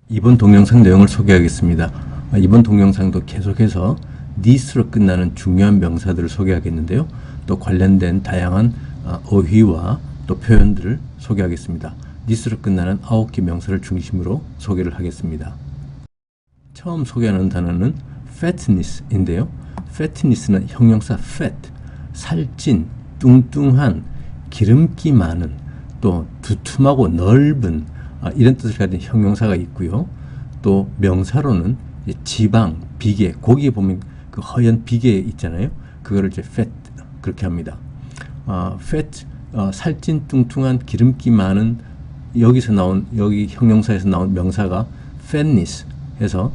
이번 동영상 내용을 소개하겠습니다. 이번 동영상도 계속해서 this로 끝나는 중요한 명사들을 소개하겠는데요. 또 관련된 다양한 어휘와 또 표현들을 소개하겠습니다. this로 끝나는 9개 명사를 중심으로 소개를 하겠습니다. 처음 소개하는 단어는 fatness인데요. fatness는 형용사 fat, 살찐, 뚱뚱한, 기름기 많은, 또 두툼하고 넓은 이런 뜻을 가진 형용사가 있고요. 또 명사로는 지방, 비계, 고기에 보면 그 허연 비계 있잖아요. 그거를 이제 fat 그렇게 합니다. fat, 살찐, 뚱뚱한, 기름기 많은, 여기서 나온 여기 형용사에서 나온 명사가 fatness 해서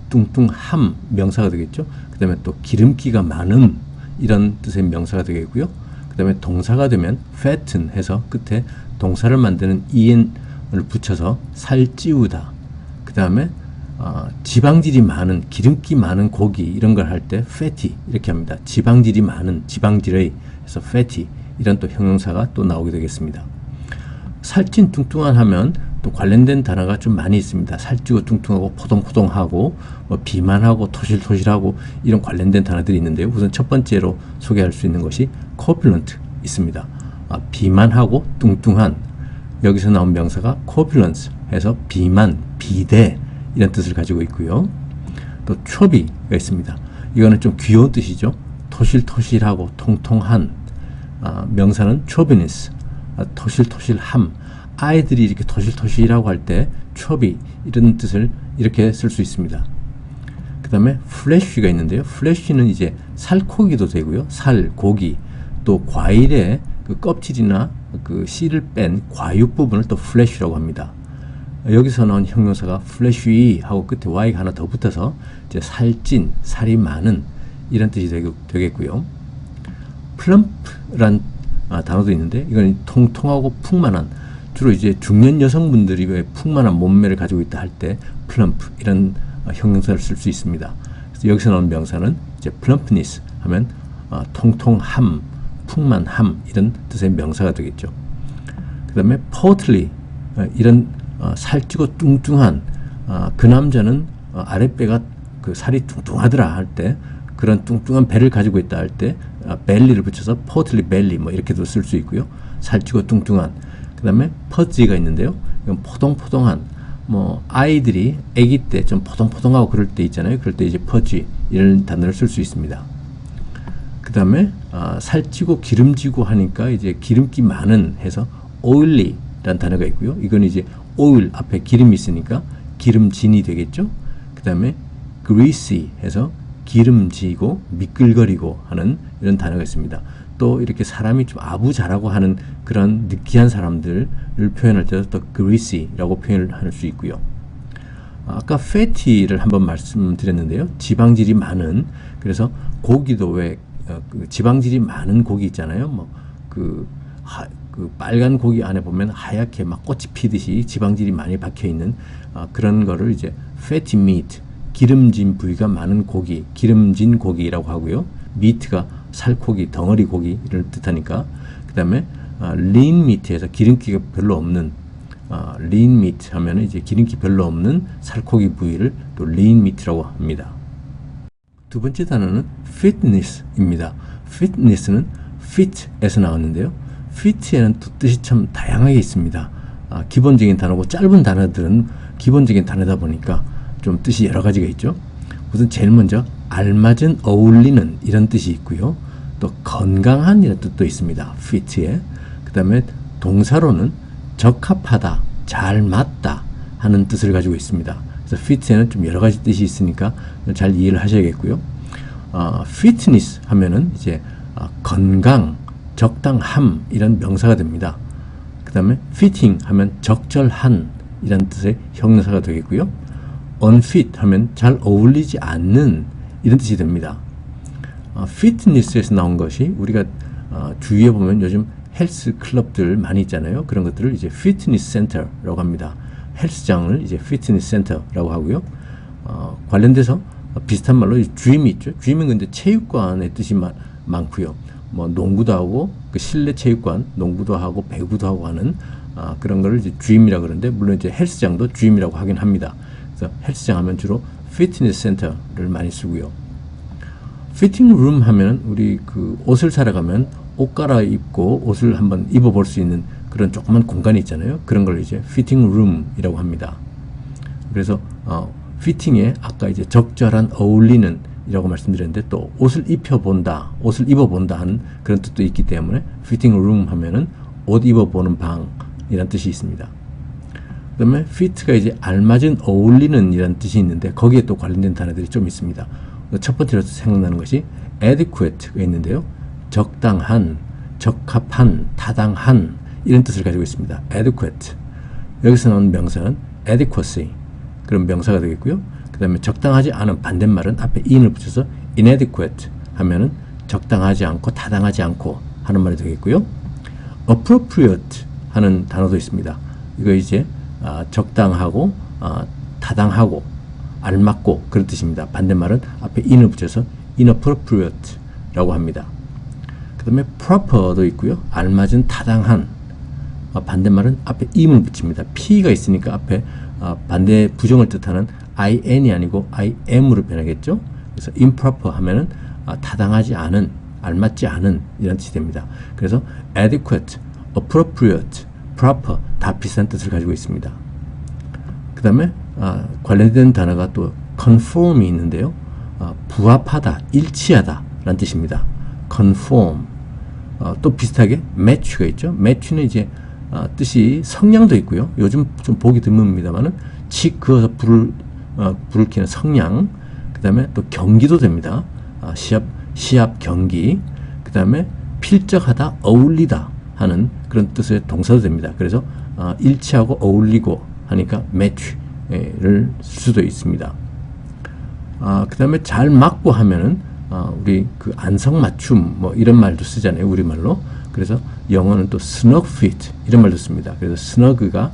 뚱뚱함 명사가 되겠죠. 그 다음에 또 기름기가 많음 이런 뜻의 명사가 되겠고요. 그 다음에 동사가 되면 fatten 해서 끝에 동사를 만드는 en을 붙여서 살찌우다. 그 다음에 지방질이 많은, 기름기 많은 고기 이런 걸 할 때 fatty 이렇게 합니다. 지방질이 많은, 지방질의 해서 fatty 이런 또 형용사가 또 나오게 되겠습니다. 살찐 뚱뚱한 하면 또 관련된 단어가 좀 많이 있습니다. 살찌고 뚱뚱하고 포동포동하고 뭐 비만하고 토실토실하고 이런 관련된 단어들이 있는데요. 우선 첫 번째로 소개할 수 있는 것이 corpulent 있습니다. 비만하고 뚱뚱한, 여기서 나온 명사가 corpulence 해서 비만, 비대 이런 뜻을 가지고 있고요. 또 chubby가 있습니다. 이거는 좀 귀여운 뜻이죠. 토실토실하고 통통한, 명사는 chubbiness, 토실토실함. 아이들이 이렇게 토실토실이라고 할 때 chubby 이런 뜻을 이렇게 쓸 수 있습니다. 그 다음에 fleshy가 있는데요. fleshy는 이제 살코기도 되고요. 살, 고기, 또 과일의 그 껍질이나 그 씨를 뺀 과육 부분을 또 flesh라고 합니다. 여기서 나온 형용사가 fleshy 하고 끝에 y가 하나 더 붙어서 이제 살찐, 살이 많은 이런 뜻이 되겠고요. plump란 단어도 있는데 이건 통통하고 풍만한, 주로 이제 중년 여성분들이 왜 풍만한 몸매를 가지고 있다 할 때 plump 이런 형용사를 쓸 수 있습니다. 그래서 여기서 나온 명사는 이제 plumpness 하면 통통함, 풍만함 이런 뜻의 명사가 되겠죠. 그 다음에 portly 이런 살찌고 뚱뚱한, 그 남자는 아랫배가 그 살이 뚱뚱하더라 할 때 그런 뚱뚱한 배를 가지고 있다 할 때 belly를 붙여서 portly belly 뭐 이렇게도 쓸 수 있고요. 살찌고 뚱뚱한. 그 다음에 pudgy가 있는데요. 이건 포동포동한, 뭐 아이들이 아기 때 좀 포동포동하고 그럴 때 있잖아요. 그럴 때 이제 pudgy 이런 단어를 쓸 수 있습니다. 그 다음에 살찌고 기름지고 하니까 이제 기름기 많은 해서 oily라는 단어가 있고요. 이건 이제 oil 앞에 기름이 있으니까 기름진이 되겠죠. 그 다음에 greasy 해서 기름지고 미끌거리고 하는 이런 단어가 있습니다. 또 이렇게 사람이 좀 아부자라고 하는 그런 느끼한 사람들을 표현할 때도 또 greasy라고 표현을 할 수 있고요. 아까 fatty를 한번 말씀드렸는데요. 지방질이 많은, 그래서 고기도 왜 그 지방질이 많은 고기 있잖아요. 뭐 그 빨간 고기 안에 보면 하얗게 막 꽃이 피듯이 지방질이 많이 박혀 있는 그런 거를 이제 fatty meat, 기름진 부위가 많은 고기, 기름진 고기라고 하고요. meat가 살코기, 덩어리 고기를 뜻하니까. 그 다음에 lean meat에서 기름기가 별로 없는, lean meat 하면 이제 기름기 별로 없는 살코기 부위를 또 lean meat라고 합니다. 두 번째 단어는 fitness입니다. fitness는 fit에서 나왔는데요. fit에는 또 뜻이 참 다양하게 있습니다. 기본적인 단어고 짧은 단어들은 기본적인 단어다 보니까 좀 뜻이 여러 가지가 있죠. 우선 제일 먼저 알맞은, 어울리는 이런 뜻이 있고요. 또 건강한 이런 뜻도 있습니다. fit에. 그 다음에 동사로는 적합하다, 잘 맞다 하는 뜻을 가지고 있습니다. 그래서 fit에는 좀 여러 가지 뜻이 있으니까 잘 이해를 하셔야겠고요. fitness 하면은 이제 건강, 적당함 이런 명사가 됩니다. 그 다음에 fitting 하면 적절한 이런 뜻의 형용사가 되겠고요. unfit 하면 잘 어울리지 않는 이런 뜻이 됩니다. 피트니스에서 나온 것이 우리가 주위에 보면 요즘 헬스 클럽들 많이 있잖아요. 그런 것들을 이제 피트니스 센터라고 합니다. 헬스장을 이제 피트니스 센터라고 하고요. 관련돼서 비슷한 말로 드림이 있죠. 드림은 근데 체육관의 뜻이 많고요. 뭐 농구도 하고 그 실내 체육관, 농구도 하고 배구도 하고 하는 그런 거를 이제 드림이라고 그러는데, 물론 이제 헬스장도 드림이라고 하긴 합니다. 그래서 헬스장 하면 주로 피트니스 센터를 많이 쓰고요. 피팅 룸 하면 우리 그 옷을 사러 가면 옷 갈아입고 옷을 한번 입어볼 수 있는 그런 조그만 공간이 있잖아요. 그런 걸 이제 피팅 룸이라고 합니다. 그래서 피팅에 아까 이제 적절한 어울리는 이라고 말씀드렸는데 또 옷을 입혀본다, 옷을 입어본다 하는 그런 뜻도 있기 때문에 피팅 룸 하면은 옷 입어보는 방이란 뜻이 있습니다. 그 다음에 fit가 이제 알맞은, 어울리는 이란 뜻이 있는데 거기에 또 관련된 단어들이 좀 있습니다. 첫 번째로 생각나는 것이 adequate가 있는데요. 적당한, 적합한, 타당한 이런 뜻을 가지고 있습니다. adequate. 여기서 나오는 명사는 adequacy. 그런 명사가 되겠고요. 그 다음에 적당하지 않은 반대말은 앞에 in을 붙여서 inadequate 하면은 적당하지 않고 타당하지 않고 하는 말이 되겠고요. appropriate 하는 단어도 있습니다. 이거 이제 적당하고 타당하고 알맞고 그런 뜻입니다. 반대말은 앞에 in을 붙여서 inappropriate 라고 합니다. 그 다음에 proper도 있고요. 알맞은, 타당한. 반대말은 앞에 im을 붙입니다. p가 있으니까 앞에 반대 부정을 뜻하는 in이 아니고 im으로 변하겠죠. 그래서 improper 하면은 타당하지 않은, 알맞지 않은 이런 뜻이 됩니다. 그래서 adequate, appropriate, proper 다 비슷한 뜻을 가지고 있습니다. 그 다음에 관련된 단어가 또 conform이 있는데요. 부합하다, 일치하다 라는 뜻입니다. conform. 또 비슷하게 match가 있죠. match는 이제 뜻이 성량도 있고요. 요즘 좀 보기 드뭅니다만은 칙 그어서 불을 켜는 성량. 그 다음에 또 경기도 됩니다. 시합 경기. 그 다음에 필적하다, 어울리다 하는 그런 뜻의 동사도 됩니다. 그래서 일치하고 어울리고 하니까 match를 쓸 수도 있습니다. 그 다음에 잘 맞고 하면은 우리 그 안성맞춤 뭐 이런 말도 쓰잖아요. 우리말로. 그래서 영어는 또 snug fit 이런 말도 씁니다. 그래서 snug가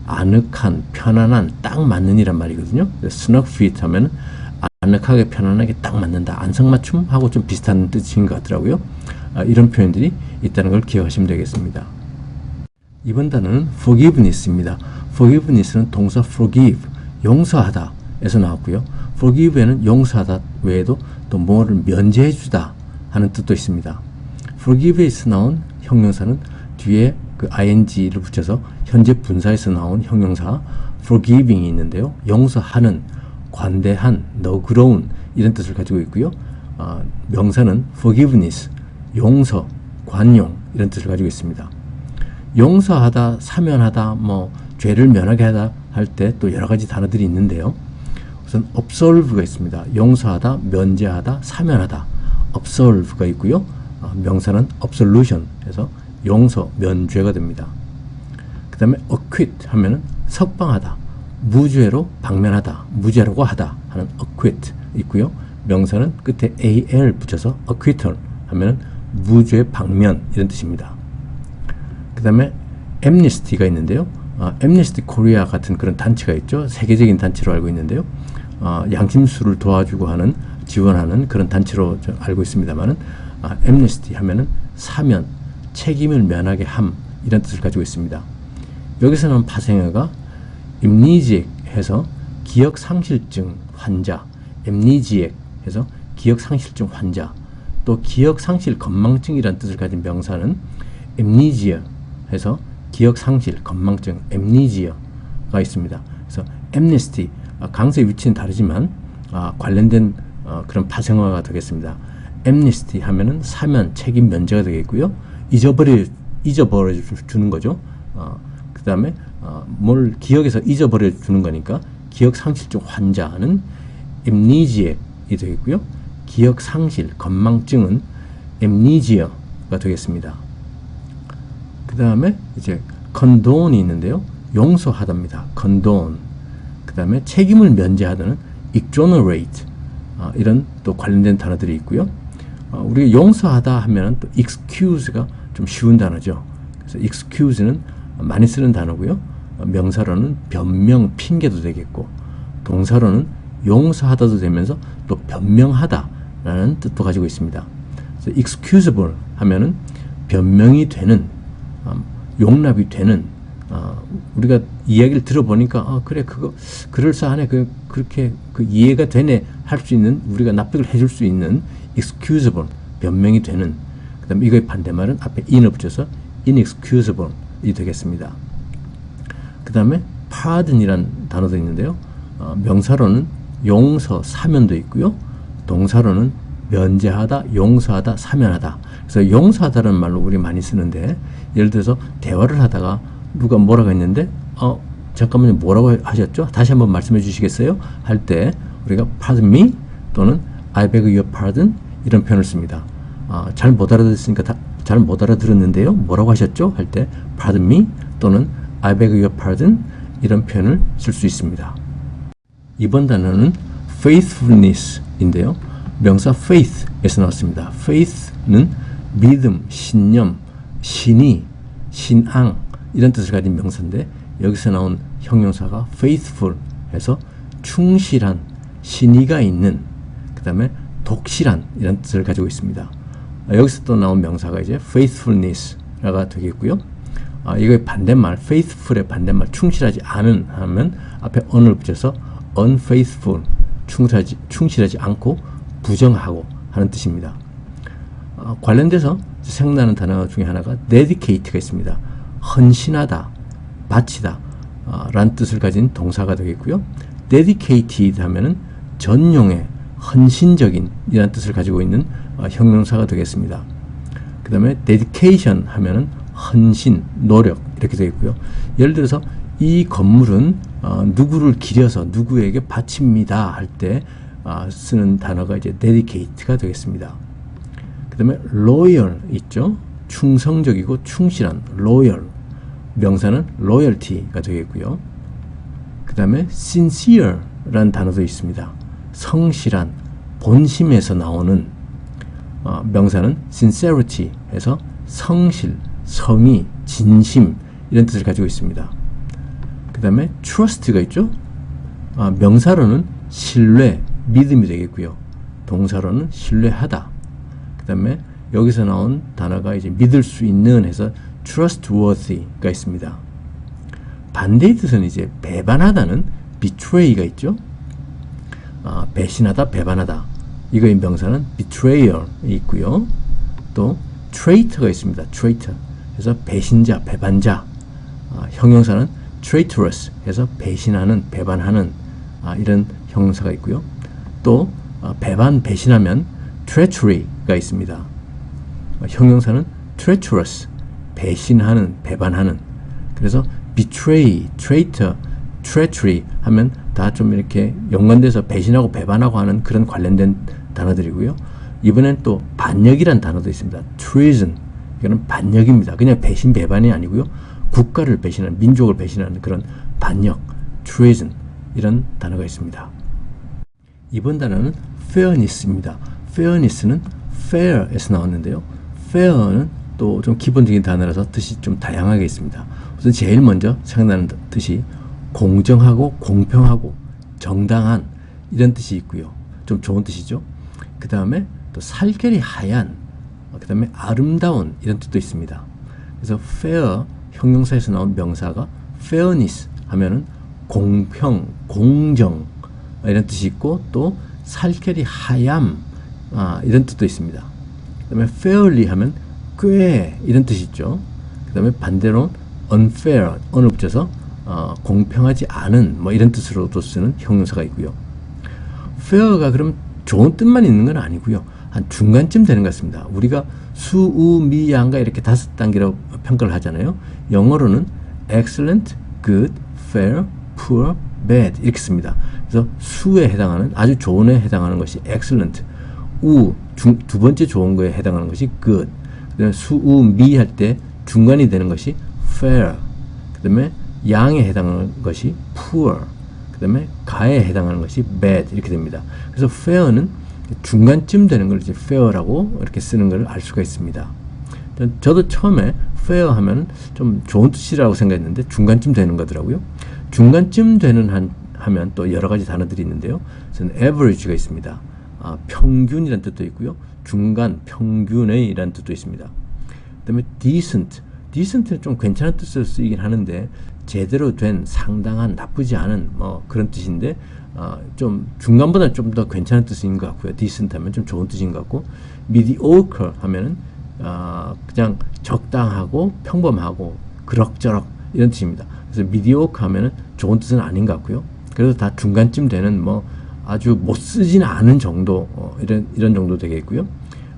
아늑한, 편안한, 딱 맞는 이란 말이거든요. snug fit 하면 아늑하게, 편안하게 딱 맞는다. 안성맞춤하고 좀 비슷한 뜻인 것 같더라고요. 이런 표현들이 있다는 걸 기억하시면 되겠습니다. 이번 단어는 forgiveness입니다. forgiveness는 동사 forgive, 용서하다 에서 나왔고요. forgive에는 용서하다 외에도 또 뭐를 면제해 주다 하는 뜻도 있습니다. forgive에서 나온 형용사는 뒤에 그 ing를 붙여서 현재 분사에서 나온 형용사 forgiving이 있는데요. 용서하는, 관대한, 너그러운 이런 뜻을 가지고 있고요. 명사는 forgiveness, 용서, 관용 이런 뜻을 가지고 있습니다. 용서하다, 사면하다, 뭐 죄를 면하게 하다 할 때 또 여러 가지 단어들이 있는데요. 우선 absolve가 있습니다. 용서하다, 면제하다, 사면하다. absolve가 있고요. 명사는 absolution 해서 용서, 면죄가 됩니다. 그 다음에 acquit 하면은 석방하다, 무죄로 방면하다, 무죄라고 하다 하는 acquit 있고요. 명사는 끝에 al 붙여서 acquittal 하면은 무죄 방면 이런 뜻입니다. 그 다음에 amnesty가 있는데요. amnesty korea 같은 그런 단체가 있죠. 세계적인 단체로 알고 있는데요. 양심수를 도와주고 하는, 지원하는 그런 단체로 알고 있습니다만은 amnesty 하면은 사면, 책임을 면하게 함 이런 뜻을 가지고 있습니다. 여기서는 파생어가 amnesiac 해서 기억상실증 환자, amnesiac 해서 기억상실증 환자, 또 기억상실 건망증이라는 뜻을 가진 명사는 amnesia 해서 기억상실 건망증, amnesia가 있습니다. 그래서 amnesty 강세 위치는 다르지만 관련된 그런 파생어가 되겠습니다. amnesty 하면은 사면, 책임 면제가 되겠고요. 잊어버려 주는 거죠. 그 다음에 뭘 기억에서 잊어버려 주는 거니까 기억상실증 환자는 amnesiac이 되겠고요. 기억상실, 건망증은 amnesia가 되겠습니다. 그 다음에 이제 condone이 있는데요. 용서하답니다. condone. 그 다음에 책임을 면제하다는 exonerate. 이런 또 관련된 단어들이 있고요. 우리가 용서하다 하면 또 excuse가 좀 쉬운 단어죠. 그래서 excuse는 많이 쓰는 단어고요. 명사로는 변명, 핑계도 되겠고, 동사로는 용서하다도 되면서 또 변명하다라는 뜻도 가지고 있습니다. 그래서 excusable 하면은 변명이 되는, 용납이 되는, 우리가 이야기를 들어보니까 그래 그거 그럴싸하네 그렇게 이해가 되네 할 수 있는 우리가 납득을 해줄 수 있는 excusable 변명이 되는 그다음에 이거의 반대말은 앞에 in을 붙여서 inexcusable 이 되겠습니다. 그 다음에 pardon이란 단어도 있는데요. 명사로는 용서, 사면도 있고요. 동사로는 면제하다, 용서하다, 사면하다. 그래서 용서하다라는 말로 우리 많이 쓰는데 예를 들어서 대화를 하다가 누가 뭐라고 했는데 잠깐만요 뭐라고 하셨죠? 다시 한번 말씀해 주시겠어요? 할 때 우리가 pardon me 또는 I beg your pardon 이런 표현을 씁니다. 잘 못 알아듣으니까 잘 못 알아들었는데요. 뭐라고 하셨죠? 할 때 pardon me 또는 I beg your pardon 이런 표현을 쓸 수 있습니다. 이번 단어는 faithfulness인데요. 명사 faith에서 나왔습니다. faith는 믿음, 신념, 신의, 신앙 이런 뜻을 가진 명사인데 여기서 나온 형용사가 faithful 해서 충실한, 신의가 있는, 그 다음에 독실한 이런 뜻을 가지고 있습니다. 여기서 또 나온 명사가 이제 faithfulness가 되겠고요. 이거의 반대말, faithful의 반대말, 충실하지 않은 하면 앞에 on을 붙여서 unfaithful, 충실하지 않고 부정하고 하는 뜻입니다. 관련돼서 생각나는 단어 중에 하나가 dedicate가 있습니다. 헌신하다, 바치다 라는 뜻을 가진 동사가 되겠고요. dedicated 하면은 전용의, 헌신적인 이라는 뜻을 가지고 있는 형용사가 되겠습니다. 그 다음에 dedication 하면은 헌신, 노력 이렇게 되겠고요. 예를 들어서 이 건물은 누구를 기려서 누구에게 바칩니다 할 때 쓰는 단어가 이제 dedicate가 되겠습니다. 그 다음에 loyal 있죠. 충성적이고 충실한 loyal 명사는 loyalty가 되겠고요. 그 다음에 sincere 라는 단어도 있습니다. 성실한, 본심에서 나오는 명사는 sincerity 해서 성실, 성의, 진심 이런 뜻을 가지고 있습니다. 그 다음에 trust가 있죠. 명사로는 신뢰, 믿음이 되겠고요. 동사로는 신뢰하다. 그 다음에 여기서 나온 단어가 이제 믿을 수 있는 해서 trustworthy가 있습니다. 반대의 뜻은 이제 배반하다는 betray가 있죠. 배신하다, 배반하다. 이거의 명사는 betrayer이 있고요. 또 traitor가 있습니다. traitor 해서 배신자, 배반자. 형용사는 traitorous 해서 배신하는, 배반하는 이런 형용사가 있고요. 또 배반, 배신하면 treachery가 있습니다. 형용사는 treacherous, 배신하는, 배반하는. 그래서 betray, traitor, treachery 하면 다 좀 이렇게 연관돼서 배신하고 배반하고 하는 그런 관련된 단어들이고요. 이번엔 또 반역이란 단어도 있습니다. treason, 이거는 반역입니다. 그냥 배신, 배반이 아니고요. 국가를 배신하는, 민족을 배신하는 그런 반역, treason 이런 단어가 있습니다. 이번 단어는 fairness입니다. fairness는 fair에서 나왔는데요. fair는 또 좀 기본적인 단어라서 뜻이 좀 다양하게 있습니다. 우선 제일 먼저 생각나는 뜻이 공정하고 공평하고 정당한 이런 뜻이 있고요. 좀 좋은 뜻이죠. 그 다음에 또 살결이 하얀, 그 다음에 아름다운 이런 뜻도 있습니다. 그래서 fair 형용사에서 나온 명사가 fairness 하면은 공평, 공정 이런 뜻이 있고 또 살결이 하얌 이런 뜻도 있습니다. 그 다음에 fairly 하면 꽤 이런 뜻이 있죠. 그 다음에 반대로 unfair, 언을 붙여서 공평하지 않은 뭐 이런 뜻으로도 쓰는 형용사가 있고요. fair가 그럼 좋은 뜻만 있는 건 아니고요. 한 중간쯤 되는 것 같습니다. 우리가 수, 우, 미, 양가 이렇게 5단계로 평가를 하잖아요. 영어로는 excellent, good, fair, poor, bad 이렇게 씁니다. 그래서 수에 해당하는 아주 좋은에 해당하는 것이 excellent, 우, 두 번째 좋은 거에 해당하는 것이 good, 그다음에 수, 우, 미 할 때 중간이 되는 것이 fair, 그다음에 양에 해당하는 것이 poor, 그다음에 가에 해당하는 것이 bad 이렇게 됩니다. 그래서 fair는 중간쯤 되는 걸 이제 fair라고 이렇게 쓰는 걸 알 수가 있습니다. 저도 처음에 fair 하면 좀 좋은 뜻이라고 생각했는데 중간쯤 되는 거더라고요. 중간쯤 되는 하면 또 여러 가지 단어들이 있는데요. 저는 average가 있습니다. 평균이라는 뜻도 있고요. 중간, 평균의 이라는 뜻도 있습니다. 그 다음에 decent. decent는 좀 괜찮은 뜻으로 쓰이긴 하는데 제대로 된 상당한 나쁘지 않은 뭐 그런 뜻인데 좀 중간보다 좀 더 괜찮은 뜻인 것 같고요. decent 하면 좀 좋은 뜻인 것 같고 mediocre 하면은 그냥 적당하고 평범하고 그럭저럭 이런 뜻입니다. 그래서 mediocre 하면은 좋은 뜻은 아닌 것 같고요. 그래서 다 중간쯤 되는 뭐 아주 못 쓰지는 않은 정도 이런 정도 되겠고요.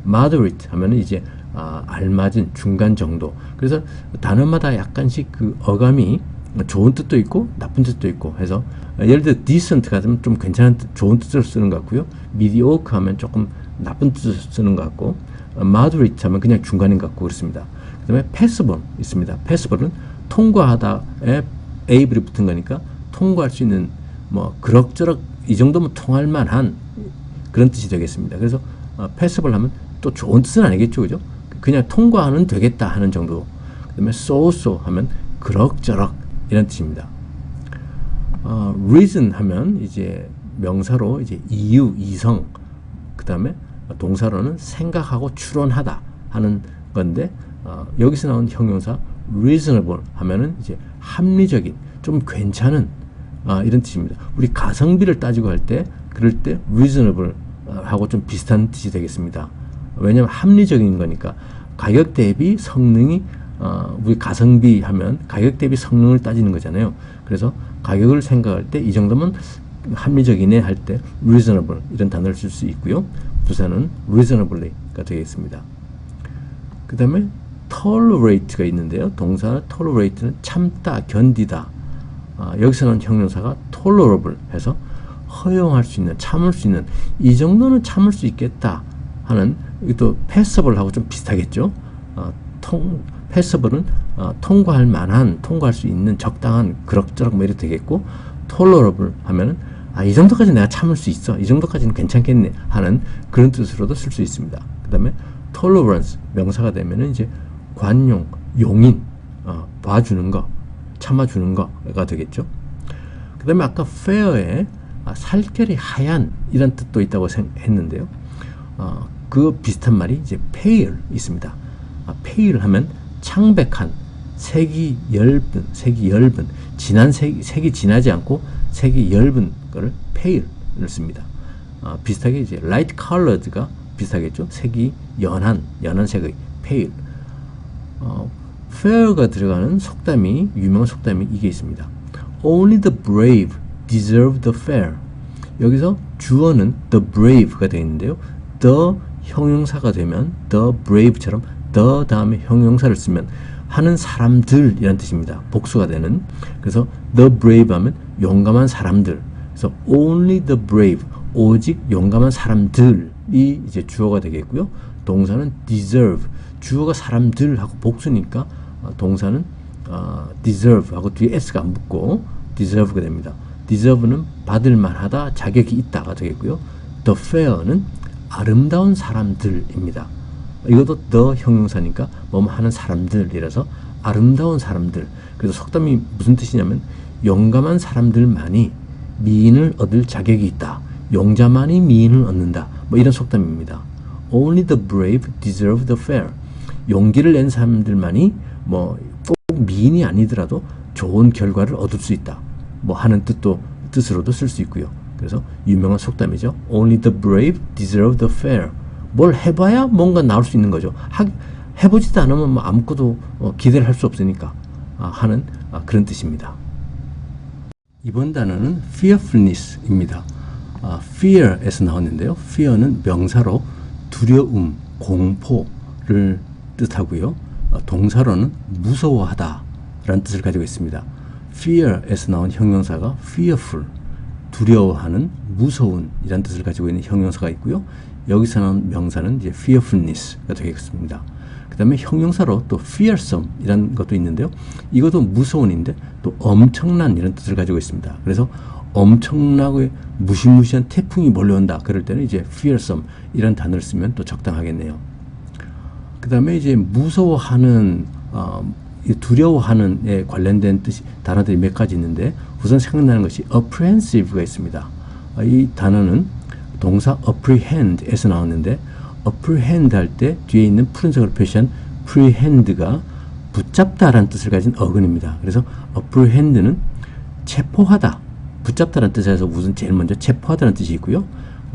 moderate 하면은 이제 알맞은 중간 정도. 그래서 단어마다 약간씩 그 어감이 좋은 뜻도 있고 나쁜 뜻도 있고 해서 예를 들어 decent 같으면 좀 괜찮은 뜻, 좋은 뜻으로 쓰는 것 같고요. mediocre 하면 조금 나쁜 뜻으로 쓰는 것 같고 moderate 하면 그냥 중간인 것 같고 그렇습니다. 그 다음에 passable 있습니다. passable은 통과하다에 able이 붙은 거니까 통과할 수 있는 뭐 그럭저럭 이 정도면 통할 만한 그런 뜻이 되겠습니다. 그래서 passable 하면 또 좋은 뜻은 아니겠죠, 그죠? 그냥 통과는 되겠다 하는 정도. 그다음에 so 하면 그럭저럭 이런 뜻입니다. reason 하면 이제 명사로 이제 이유, 이성, 그다음에 동사로는 생각하고 추론하다 하는 건데 여기서 나온 형용사 reasonable 하면은 이제 합리적인, 좀 괜찮은 이런 뜻입니다. 우리 가성비를 따지고 할 때 그럴 때 reasonable 하고 좀 비슷한 뜻이 되겠습니다. 왜냐하면 합리적인 거니까 가격 대비 성능이 우리 가성비 하면 가격 대비 성능을 따지는 거잖아요. 그래서 가격을 생각할 때 이 정도면 합리적이네 할 때 reasonable 이런 단어를 쓸 수 있고요. 부사는 reasonably가 되겠습니다. 그 다음에 tolerate가 있는데요. 동사 tolerate는 참다, 견디다. 여기서는 형용사가 tolerable 해서 허용할 수 있는, 참을 수 있는, 이 정도는 참을 수 있겠다 하는, 이것도 passable하고 좀 비슷하겠죠. passable은 통과할 만한, 통과할 수 있는 적당한 그럭저럭 뭐 이렇게 되겠고, tolerable 하면은 이 정도까지 내가 참을 수 있어, 이 정도까지는 괜찮겠네 하는 그런 뜻으로도 쓸 수 있습니다. 그 다음에 tolerance 명사가 되면은 이제 관용, 용인, 봐주는 거, 참아주는 거가 되겠죠. 그 다음에 아까 fair에 살결이 하얀 이런 뜻도 있다고 했는데요. 그 비슷한 말이 이제 pale 있습니다. pale 하면 창백한, 색이 엷은, 진한 색이 진하지 않고 색이 엷은 거를 pale을 씁니다. 비슷하게 이제 light colored가 비슷하겠죠. 색이 연한 색의 pale. fair가 들어가는 속담이, 유명한 속담이 이게 있습니다. Only the brave deserve the fair. 여기서 주어는 the brave가 되어 있는데요. the 형용사가 되면 the brave처럼 the 다음에 형용사를 쓰면 하는 사람들이란 뜻입니다. 복수가 되는. 그래서 the brave 하면 용감한 사람들. 그래서 only the brave, 오직 용감한 사람들이 이제 주어가 되겠고요. 동사는 deserve, 주어가 사람들 하고 복수니까 동사는 deserve 하고 뒤에 s가 안 붙고 deserve가 됩니다. deserve는 받을 만하다, 자격이 있다가 되겠고요. the fair는 아름다운 사람들입니다. 이것도 the 형용사니까 뭐뭐 하는 사람들이라서 아름다운 사람들. 그래서 속담이 무슨 뜻이냐면 용감한 사람들만이 미인을 얻을 자격이 있다. 용자만이 미인을 얻는다. 뭐 이런 속담입니다. Only the brave deserve the fair. 용기를 낸 사람들만이 뭐 꼭 미인이 아니더라도 좋은 결과를 얻을 수 있다. 뭐 하는 뜻으로도 쓸 수 있고요. 그래서 유명한 속담이죠. Only the brave deserve the fair. 뭘 해봐야 뭔가 나올 수 있는 거죠. 해보지도 않으면 뭐 아무것도 기대를 할 수 없으니까 하는 그런 뜻입니다. 이번 단어는 fearfulness입니다. fear에서 나왔는데요. fear는 명사로 두려움, 공포를 뜻하고요. 동사로는 무서워하다 라는 뜻을 가지고 있습니다. fear에서 나온 형용사가 fearful, 두려워하는, 무서운 이란 뜻을 가지고 있는 형용사가 있고요. 여기서 나온 명사는 이제 fearfulness가 되겠습니다. 그 다음에 형용사로 또 fearsome 이란 것도 있는데요. 이것도 무서운인데 또 엄청난 이런 뜻을 가지고 있습니다. 그래서 엄청나고 무시무시한 태풍이 몰려온다 그럴 때는 이제 fearsome 이런 단어를 쓰면 또 적당하겠네요. 그 다음에 이제 무서워하는, 두려워하는에 관련된 단어들이 몇 가지 있는데 우선 생각나는 것이 apprehensive가 있습니다. 이 단어는 동사 apprehend에서 나왔는데 apprehend 할 때 뒤에 있는 푸른색으로 표시한 prehend가 붙잡다라는 뜻을 가진 어근입니다. 그래서 apprehend는 체포하다, 붙잡다라는 뜻에서 우선 제일 먼저 체포하다는 뜻이 있고요.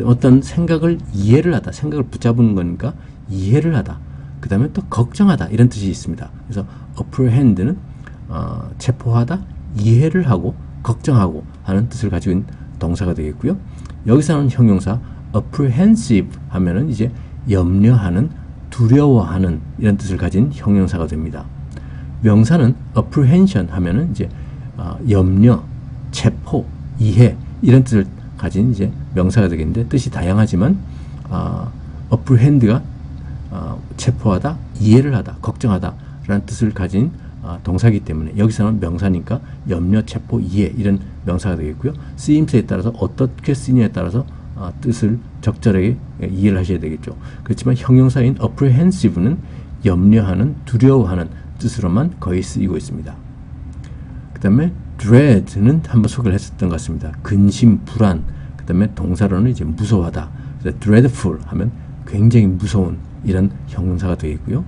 어떤 생각을 이해를 하다, 생각을 붙잡은 거니까 이해를 하다. 그 다음에 또 걱정하다 이런 뜻이 있습니다. 그래서 apprehend는 체포하다, 이해를 하고 걱정하고 하는 뜻을 가지고 있는 동사가 되겠고요. 여기서 나오는 형용사 apprehensive 하면은 이제 염려하는, 두려워하는 이런 뜻을 가진 형용사가 됩니다. 명사는 apprehension 하면은 이제 염려, 체포, 이해 이런 뜻을 가진 이제 명사가 되겠는데 뜻이 다양하지만 apprehend가 체포하다, 이해를 하다, 걱정하다 라는 뜻을 가진 동사이기 때문에 여기서는 명사니까 염려, 체포, 이해 이런 명사가 되겠고요. 쓰임새에 따라서 어떻게 쓰느냐에 따라서 뜻을 적절하게 이해를 하셔야 되겠죠. 그렇지만 형용사인 apprehensive는 염려하는, 두려워하는 뜻으로만 거의 쓰이고 있습니다. 그 다음에 dread는 한번 소개를 했었던 것 같습니다. 근심, 불안. 그 다음에 동사로는 이제 무서워하다. dreadful 하면 굉장히 무서운 이런 형용사가 되겠고요.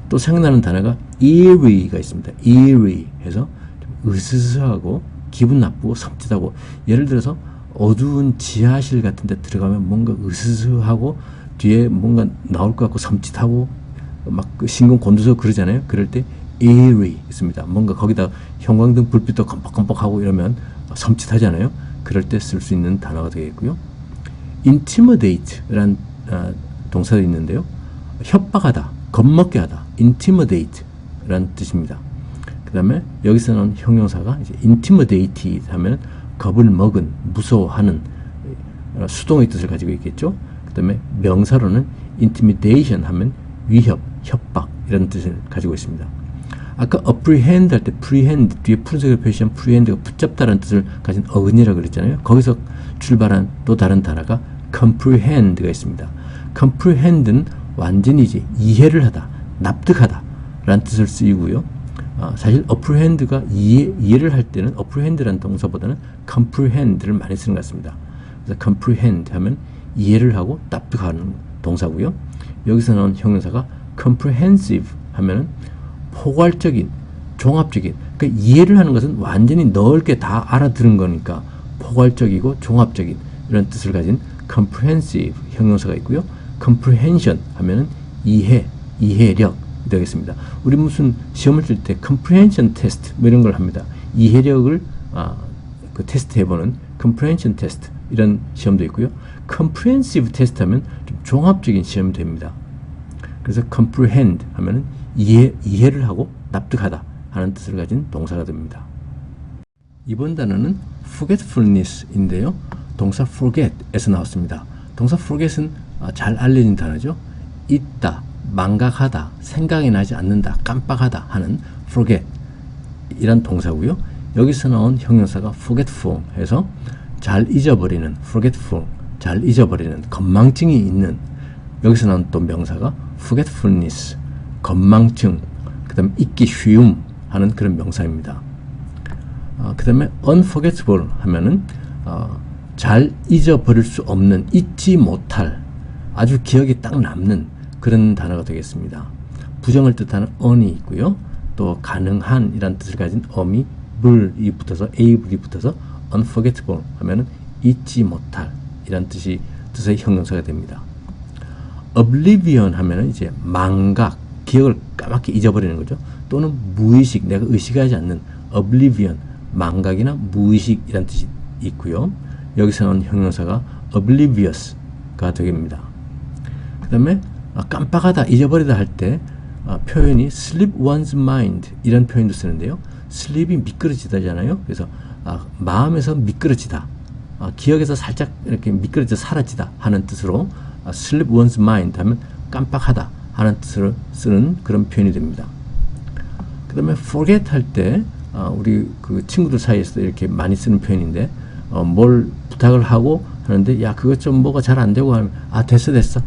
또 생각나는 단어가 eerie가 있습니다. eerie 해서 좀 으스스하고 기분 나쁘고 섬찟하고, 예를 들어서 어두운 지하실 같은 데 들어가면 뭔가 으스스하고 뒤에 뭔가 나올 것 같고 섬찟하고 막 신경 곤두서 그러잖아요. 그럴 때 eerie 있습니다. 뭔가 거기다 형광등 불빛도 껌뻑껌뻑하고 이러면 섬찟하잖아요. 그럴 때 쓸 수 있는 단어가 되겠고요. intimidate라는 동사도 있는데요. 협박하다, 겁먹게 하다, intimidate라는 뜻입니다. 그 다음에 여기서 나온 형용사가 이제 intimidated 하면 겁을 먹은, 무서워하는 수동의 뜻을 가지고 있겠죠. 그 다음에 명사로는 intimidation 하면 위협, 협박 이런 뜻을 가지고 있습니다. 아까 apprehend 할 때 prehend 뒤에 푸른색으로 표시한 prehend가 붙잡다라는 뜻을 가진 어근이라고 그랬잖아요. 거기서 출발한 또 다른 단어가 comprehend가 있습니다. comprehend는 완전히 이제 이해를 하다, 납득하다 라는 뜻을 쓰이고요. 사실 apprehend가 이해를 할 때는 apprehend라는 동사보다는 comprehend를 많이 쓰는 것 같습니다. 그래서 comprehend 하면 이해를 하고 납득하는 동사고요. 여기서 나온 형용사가 comprehensive 하면은 포괄적인, 종합적인, 그러니까 이해를 하는 것은 완전히 넓게 다 알아들은 거니까 포괄적이고 종합적인 이런 뜻을 가진 comprehensive 형용사가 있고요. comprehension 하면은 이해, 이해력 되겠습니다. 우리 무슨 시험을 칠 때 comprehension test 뭐 이런 걸 합니다. 이해력을 그 테스트 해보는 comprehension test 이런 시험도 있고요. comprehensive test 하면 좀 종합적인 시험이 됩니다. 그래서 comprehend 하면은 이해를 하고 납득하다 하는 뜻을 가진 동사가 됩니다. 이번 단어는 forgetfulness인데요. 동사 forget에서 나왔습니다. 동사 forget은 잘 알려진 단어죠. 잊다, 망각하다, 생각이 나지 않는다, 깜빡하다 하는 forget 이란 동사고요. 여기서 나온 형용사가 forgetful 해서 잘 잊어버리는, forgetful, 잘 잊어버리는, 건망증이 있는. 여기서 나온 또 명사가 forgetfulness, 건망증, 그 다음에 잊기 쉬움 하는 그런 명사입니다. 그 다음에 unforgettable 하면은 잘 잊어버릴 수 없는, 잊지 못할, 아주 기억에 딱 남는 그런 단어가 되겠습니다. 부정을 뜻하는 on이 있고요. 또 가능한 이란 뜻을 가진 어미 able이 붙어서 able이 붙어서 unforgettable 하면은 잊지 못할 이란 뜻의 형용사가 됩니다. oblivion 하면은 이제 망각, 기억을 까맣게 잊어버리는 거죠. 또는 무의식, 내가 의식하지 않는 oblivion, 망각이나 무의식이란 뜻이 있고요. 여기서 나온 형용사가 oblivious가 되겠습니다. 그 다음에 깜빡하다, 잊어버리다 할 때 표현이 slip one's mind 이런 표현도 쓰는데요. 슬립이 미끄러지다잖아요. 그래서 마음에서 미끄러지다, 기억에서 살짝 이렇게 미끄러져 사라지다 하는 뜻으로 slip one's mind 하면 깜빡하다 하는 뜻으로 쓰는 그런 표현이 됩니다. 그 다음에 forget 할 때 우리 그 친구들 사이에서도 이렇게 많이 쓰는 표현인데 뭘 부탁을 하고 하는데 야 그것 좀 뭐가 잘 안 되고 하면 됐어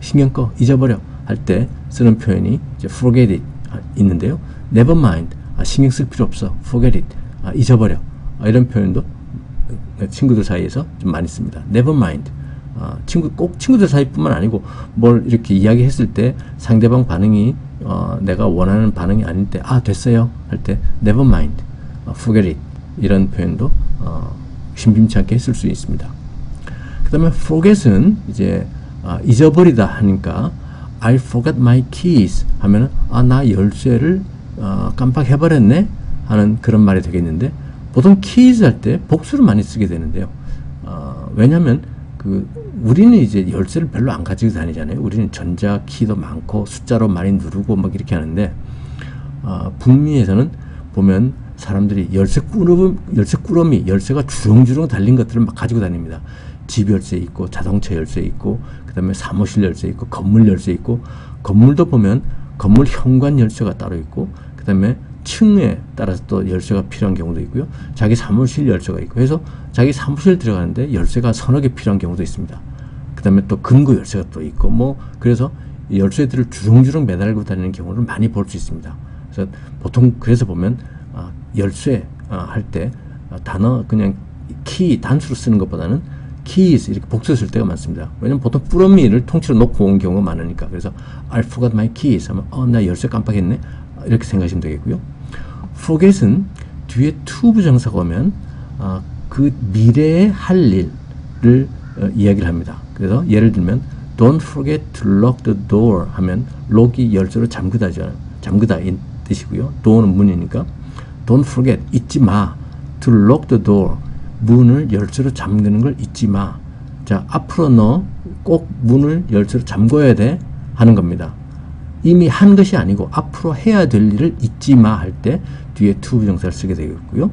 신경 꺼 잊어버려 할 때 쓰는 표현이 이제 forget it 있는데요. never mind 신경 쓸 필요 없어 forget it 잊어버려 이런 표현도 친구들 사이에서 좀 많이 씁니다. never mind 꼭 친구들 사이뿐만 아니고 뭘 이렇게 이야기했을 때 상대방 반응이 내가 원하는 반응이 아닐 때, 됐어요 할 때 never mind, forget it 이런 표현도 심심치 않게 쓸 수 있습니다. 그 다음에 forget은 이제 잊어버리다 하니까 I forgot my keys 하면은 나 열쇠를 깜빡해버렸네 하는 그런 말이 되겠는데, 보통 keys 할 때 복수를 많이 쓰게 되는데요. 왜냐하면 우리는 이제 열쇠를 별로 안 가지고 다니잖아요. 우리는 전자 키도 많고 숫자로 많이 누르고 막 이렇게 하는데, 북미에서는 보면 사람들이 열쇠 꾸러미, 열쇠가 주렁주렁 달린 것들을 막 가지고 다닙니다. 집 열쇠 있고 자동차 열쇠 있고 그 다음에 사무실 열쇠 있고 건물 열쇠 있고, 건물도 보면 건물 현관 열쇠가 따로 있고 그 다음에 층에 따라서 또 열쇠가 필요한 경우도 있고요. 자기 사무실 열쇠가 있고 해서 자기 사무실 들어가는데 열쇠가 서너 개 필요한 경우도 있습니다. 그 다음에 또 금고 열쇠가 또 있고 그래서 열쇠들을 주렁주렁 매달고 다니는 경우를 많이 볼 수 있습니다. 그래서 보통 그래서 보면 열쇠 할 때 단어 그냥 키 단수로 쓰는 것보다는 keys 이렇게 복수 쓸 때가 많습니다. 왜냐면 보통 뿌러미를 통째로 놓고 온 경우가 많으니까. 그래서 I forgot my keys 하면 나 열쇠 깜빡했네 이렇게 생각하시면 되겠고요. forget은 뒤에 to 부정사가 오면 그 미래에 할 일을 이야기를 합니다. 그래서 예를 들면 don't forget to lock the door 하면 lock이 열쇠로 잠그다죠. 잠그다 이 뜻이고요. door는 문이니까 don't forget 잊지 마 to lock the door 문을 열쇠로 잠그는 걸 잊지 마. 자, 앞으로 너 꼭 문을 열쇠로 잠궈야 돼 하는 겁니다. 이미 한 것이 아니고 앞으로 해야 될 일을 잊지 마 할 때 뒤에 to 부정사를 쓰게 되겠고요.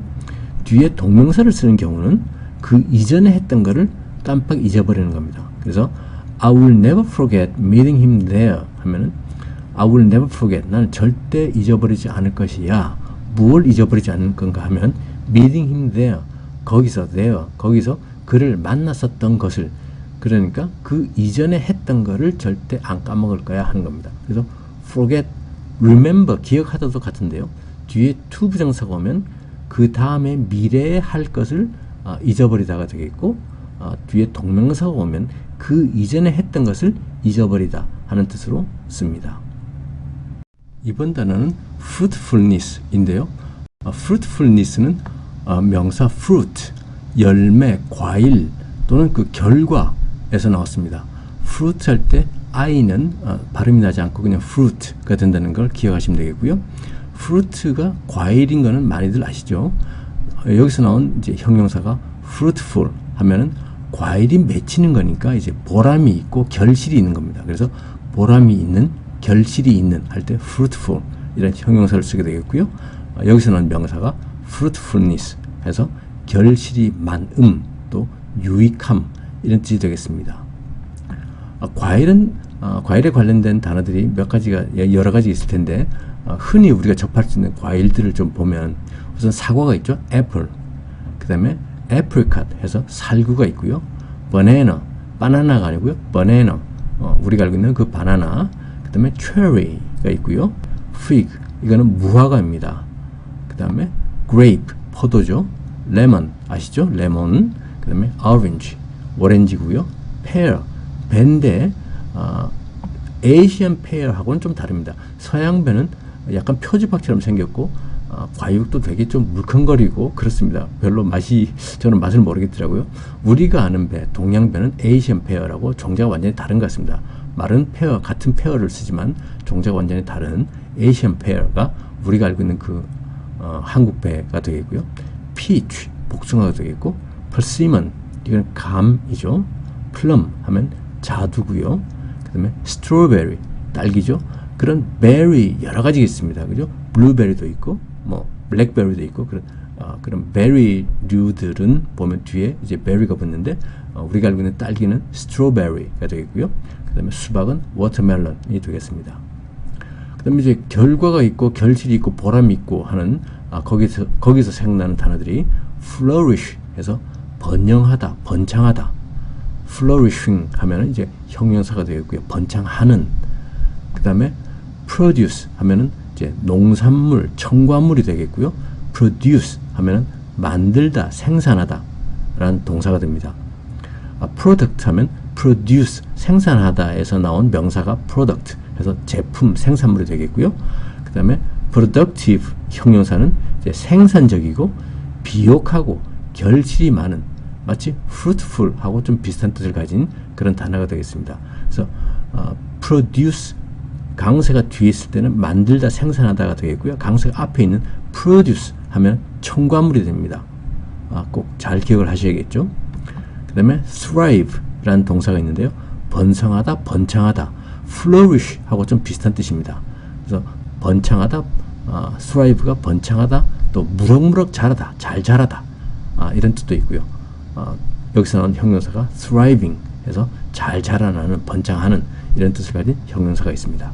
뒤에 동명사를 쓰는 경우는 그 이전에 했던 거를 깜빡 잊어버리는 겁니다. 그래서 I will never forget meeting him there 하면은 I will never forget, 나는 절대 잊어버리지 않을 것이야. 무엇을 잊어버리지 않을 건가 하면 meeting him there, 거기서 그를 만났었던 것을, 그러니까 그 이전에 했던 거를 절대 안 까먹을 거야 하는 겁니다. 그래서 forget, remember, 기억하다도 같은데요. 뒤에 to 부정사가 오면 그 다음에 미래에 할 것을 잊어버리다가 되겠고, 뒤에 동명사가 오면 그 이전에 했던 것을 잊어버리다 하는 뜻으로 씁니다. 이번 단어는 fruitfulness인데요. fruitfulness는 명사 fruit, 열매, 과일 또는 그 결과에서 나왔습니다. fruit 할 때 i는 발음이 나지 않고 그냥 fruit가 된다는 걸 기억하시면 되겠고요. fruit가 과일인 거는 많이들 아시죠? 여기서 나온 이제 형용사가 fruitful 하면은 과일이 맺히는 거니까 이제 보람이 있고 결실이 있는 겁니다. 그래서 보람이 있는, 결실이 있는 할 때 fruitful 이런 형용사를 쓰게 되겠고요. 여기서 나온 명사가 fruitfulness 해서 결실이 많음 또 유익함 이런 뜻이 되겠습니다. 과일에 관련된 단어들이 몇 가지가 여러 가지 있을 텐데 흔히 우리가 접할 수 있는 과일들을 좀 보면 우선 사과가 있죠. 애플, 그 다음에 apricot 해서 살구가 있고요. banana, 바나나가 아니고요. banana, 우리가 알고 있는 그 바나나, 그 다음에 cherry가 있고요. fig, 이거는 무화과입니다. 그 다음에 grape, 포도죠. lemon, 아시죠? 레몬, 그 다음에 orange, 오렌지고요. pear, 배인데 에이시안 페어하고는 좀 다릅니다. 서양 배는 약간 표지박처럼 생겼고 과육도 되게 좀 물컹거리고 그렇습니다. 별로 저는 맛을 모르겠더라고요. 우리가 아는 배, 동양 배는 에이시안 페어라고 종자가 완전히 다른 것 같습니다. 말은 페어, 같은 페어를 쓰지만 종자가 완전히 다른 에이시안 페어가 우리가 알고 있는 그 한국 배가 되겠고요. peach, 복숭아가 되겠고, persimmon, 이건 감이죠. plum 하면 자두고요. 그 다음에 strawberry, 딸기죠. 그런 berry 여러 가지 있습니다. 그죠? blueberry도 있고, blackberry도 있고, 그런 berry류들은 보면 뒤에 이제 berry가 붙는데, 우리가 알고 있는 딸기는 strawberry가 되겠고요. 그 다음에 수박은 watermelon이 되겠습니다. 그 다음에 이제 결과가 있고, 결실이 있고, 보람이 있고 하는, 거기서 생각나는 단어들이 flourish 해서 번영하다, 번창하다. flourishing 하면은 이제 형용사가 되겠고요. 번창하는. 그 다음에 produce 하면은 이제 농산물, 첨가물이 되겠고요. produce 하면은 만들다, 생산하다 라는 동사가 됩니다. product 하면 produce, 생산하다에서 나온 명사가 product, 해서 제품, 생산물이 되겠고요. 그 다음에 productive 형용사는 이제 생산적이고 비옥하고 결실이 많은, 마치 fruitful 하고 좀 비슷한 뜻을 가진 그런 단어가 되겠습니다. 그래서 produce, 강세가 뒤에 있을 때는 만들다, 생산하다가 되겠고요. 강세가 앞에 있는 produce 하면 첨가물이 됩니다. 꼭 잘 기억을 하셔야겠죠. 그 다음에 thrive 라는 동사가 있는데요. 번성하다, 번창하다, flourish 하고 좀 비슷한 뜻입니다. 그래서 번창하다, thrive가 번창하다, 또 무럭무럭 자라다, 잘 자라다, 이런 뜻도 있고요. 여기서 나온 형용사가 thriving 해서 잘 자라나는, 번창하는 이런 뜻을 가진 형용사가 있습니다.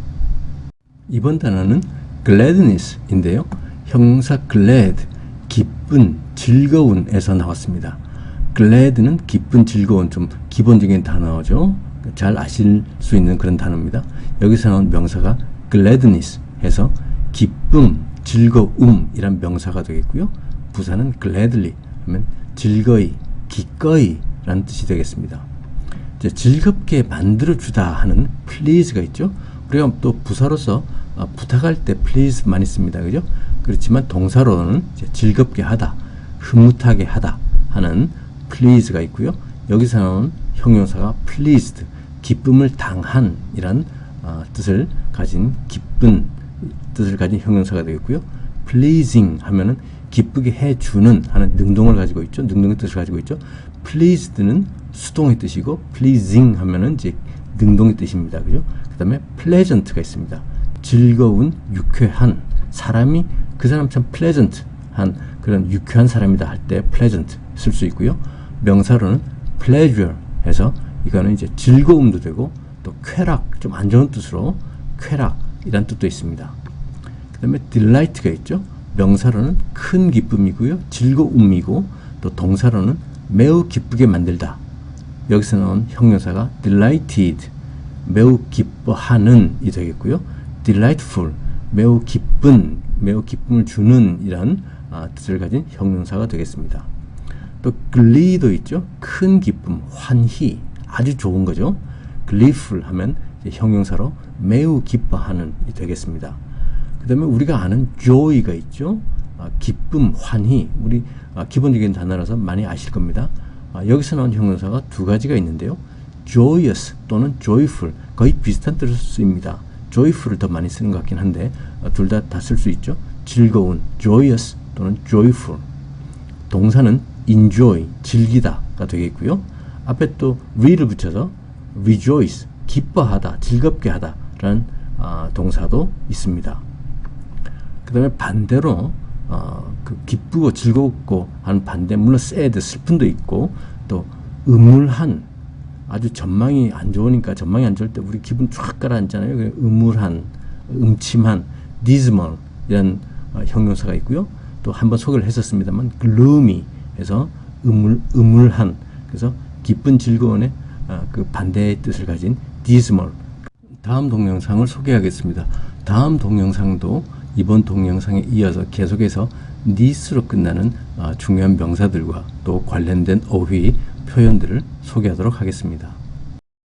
이번 단어는 gladness인데요. 형용사 glad, 기쁜, 즐거운에서 나왔습니다. glad는 기쁜, 즐거운, 좀 기본적인 단어죠. 잘 아실 수 있는 그런 단어입니다. 여기서 나온 명사가 gladness 해서 기쁨, 즐거움 이란 명사가 되겠고요. 부사는 gladly 하면 즐거이, 기꺼이 라는 뜻이 되겠습니다. 이제 즐겁게 만들어주다 하는 please가 있죠. 우리가 또 부사로서 부탁할 때 please 많이 씁니다. 그죠? 그렇지만 동사로는 이제 즐겁게 하다, 흐뭇하게 하다 하는 please가 있고요. 여기서 나오는 형용사가 pleased, 기쁨을 당한 이란 뜻을 가진, 기쁜 뜻을 가진 형용사가 되겠고요. pleasing 하면은 기쁘게 해주는 하는 능동을 가지고 있죠. 능동의 뜻을 가지고 있죠. pleased는 수동의 뜻이고 pleasing 하면은 이제 능동의 뜻입니다. 그죠? 그 다음에 pleasant가 있습니다. 즐거운, 유쾌한, 사람이 그 사람 참 pleasant 한 그런 유쾌한 사람이다 할 때 pleasant 쓸 수 있고요. 명사로는 pleasure 해서 이거는 이제 즐거움도 되고 또 쾌락, 좀 안 좋은 뜻으로 쾌락 이란 뜻도 있습니다. 그 다음에 delight가 있죠. 명사로는 큰 기쁨이고요. 즐거움이고 또 동사로는 매우 기쁘게 만들다. 여기서 나온 형용사가 delighted, 매우 기뻐하는 이 되겠고요. delightful, 매우 기쁜, 매우 기쁨을 주는 이런 뜻을 가진 형용사가 되겠습니다. 또 glee도 있죠. 큰 기쁨, 환희, 아주 좋은 거죠. gleeful 하면 형용사로 매우 기뻐하는 이 되겠습니다. 그 다음에 우리가 아는 joy가 있죠. 기쁨, 환희, 우리 기본적인 단어라서 많이 아실 겁니다. 여기서 나온 형용사가 두 가지가 있는데요. joyous 또는 joyful, 거의 비슷한 뜻을 쓰입니다. joyful을 더 많이 쓰는 것 같긴 한데 둘 다 쓸 수 있죠. 즐거운, joyous 또는 joyful. 동사는 enjoy, 즐기다가 되겠고요. 앞에 또 re를 붙여서 rejoice, 기뻐하다, 즐겁게 하다 라는 동사도 있습니다. 그 다음에 반대로 그 기쁘고 즐겁고 하는 반대, 물론 sad, 슬픔도 있고 또 음울한, 아주 전망이 안 좋으니까, 전망이 안 좋을 때 우리 기분 쫙 가라앉잖아요. 음울한, 음침한, dismal 이런 형용사가 있고요. 또 한번 소개를 했었습니다만 gloomy 해서 음울한, 그래서 기쁜, 즐거움의 그 반대의 뜻을 가진 dismal. 다음 동영상을 소개하겠습니다. 다음 동영상도 이번 동영상에 이어서 계속해서 need로 끝나는 중요한 명사들과 또 관련된 어휘, 표현들을 소개하도록 하겠습니다.